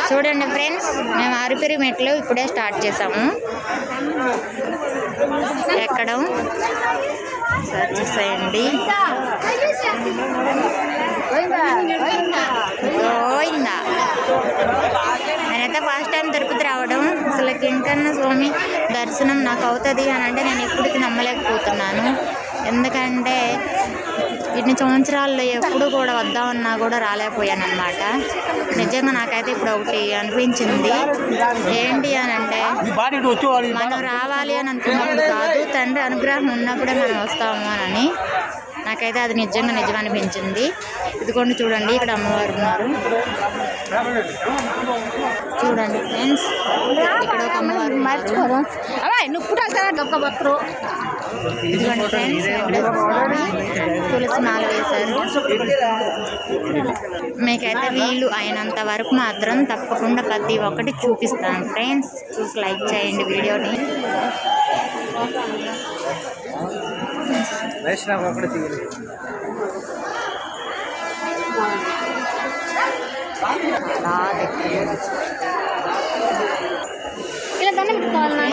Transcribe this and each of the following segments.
చూడండి ఫ్రెండ్స్, మేము ఆరిపిరి మెట్లు ఇప్పుడే స్టార్ట్ చేసాము ఎక్కడం. సర్చ్ చేయండి. గోవిందా. నేనైతే ఫస్ట్ టైం తిరుపతి రావడం. అసలు వెంకన్న స్వామి దర్శనం నాకు అవుతుంది అని అంటే నేను ఇప్పటికి నమ్మలేకపోతున్నాను. ఎందుకంటే ఇన్ని సంవత్సరాల్లో ఎప్పుడు కూడా వద్దామన్నా కూడా రాలేకపోయాను అనమాట. నిజంగా నాకైతే ఇప్పుడు ఒకటి అనిపించింది. ఏంటి అని అంటే, మనం రావాలి అని అనుకున్నప్పుడు కాదు, తండ్రి అనుగ్రహం ఉన్నప్పుడే మనం వస్తాము అని నాకైతే అది నిజంగా నిజం అనిపించింది. ఇదిగోండి చూడండి, ఇక్కడ అమ్మవారు ఉన్నారు. చూడండి ఫ్రెండ్స్, ఇక్కడ ఒక అమ్మవారు ఉన్నారు. ఇదిగోండి ఫ్రెండ్స్, తులసి మాల వేశారు. మీకైతే వీలు అయినంత వరకు మాత్రం తప్పకుండా ప్రతి ఒక్కటి చూపిస్తాను ఫ్రెండ్స్. చూసి లైక్ చేయండి వీడియోని. ఇలా దండం పెట్టుకోవాలి.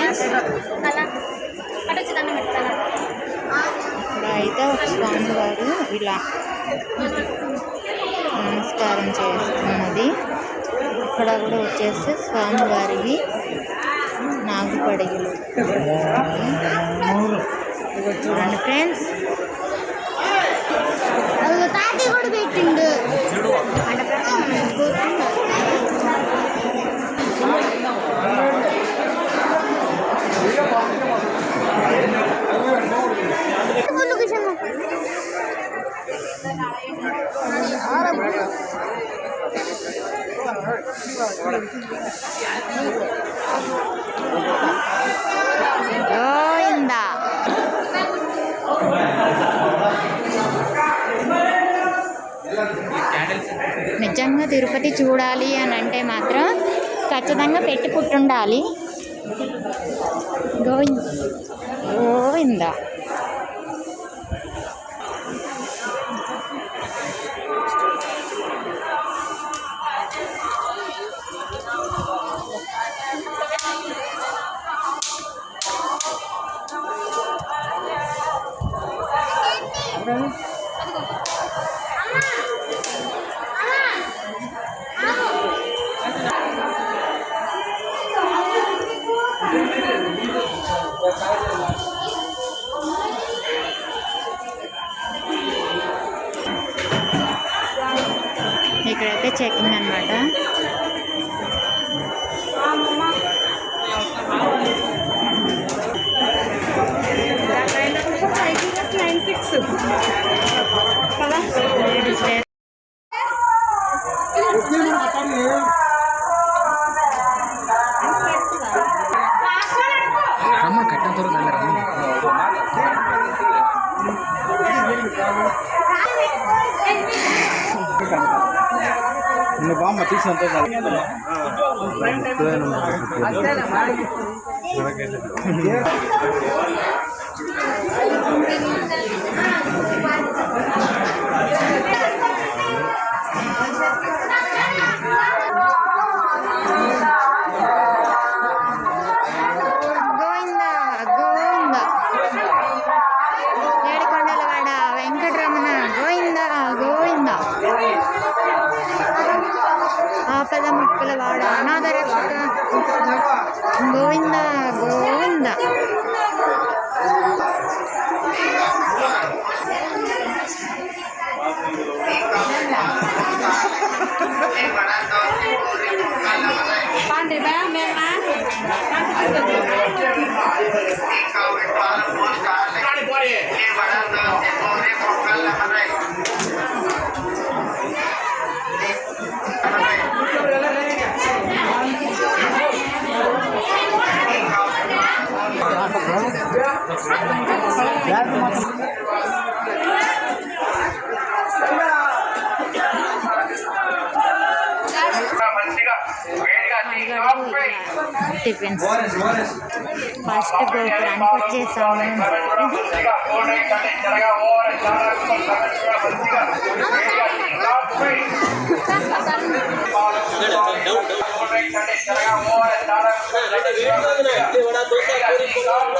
అయితే ఒక స్వామి వారు ఇలా నమస్కారం చేస్తున్నది. ఇక్కడ కూడా వచ్చేసి స్వామివారివి నాగుపడిగలు చూడండి ఫ్రెండ్స్. తాతి కూడా పెట్టిండు. గోవిందా. నిజంగా తిరుపతి చూడాలి అని అంటే మాత్రం ఖచ్చితంగా పెట్టి పుట్టుండాలి. గోవిందా. ఇక్కడైతే చెకింగ్ అనమాట. ఆపద ముక్కుల వాడ అనాథ రక్షక గోవింద గోవింద. 4 టిఫిన్స్. ఫస్ట్ గోపురానికి వచ్చేసాము.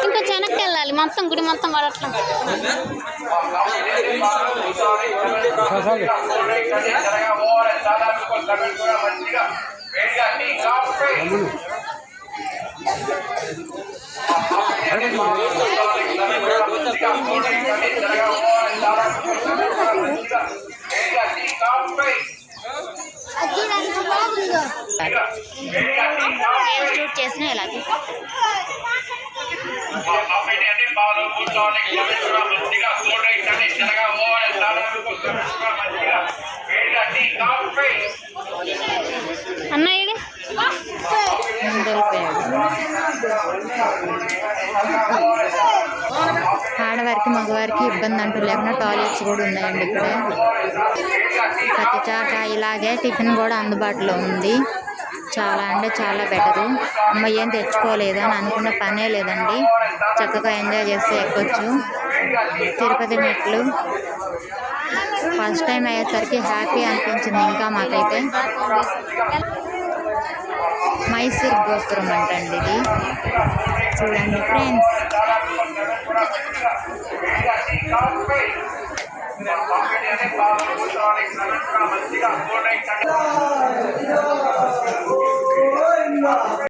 ఇంకా వెనక్కి వెళ్ళాలి, మొత్తం గుడి మొత్తం పడట్లా. షూట్ చేసిన ఇలాగే అన్నయ్య ఆడవారికి మగవారికి ఇబ్బంది అంటూ లేకుండా టాయిలెట్స్ కూడా ఉన్నాయండి ఇక్కడ. ప్రతి చోట ఇలాగే టిఫిన్ కూడా అందుబాటులో ఉంది. చాలా అంటే చాలా బెటరు. అమ్మ ఏం తెచ్చుకోలేదు అని అనుకున్న పనే లేదండి. చక్కగా ఎంజాయ్ చేస్తే ఎక్కొచ్చు. తిరుపతి మెట్లు ఫస్ట్ టైం అయ్యేసరికి హ్యాపీ అనిపించింది. ఇంకా మాకైతే మైసూర్ గోపురం అంటండి ఇది. చూడండి ఫ్రెండ్స్.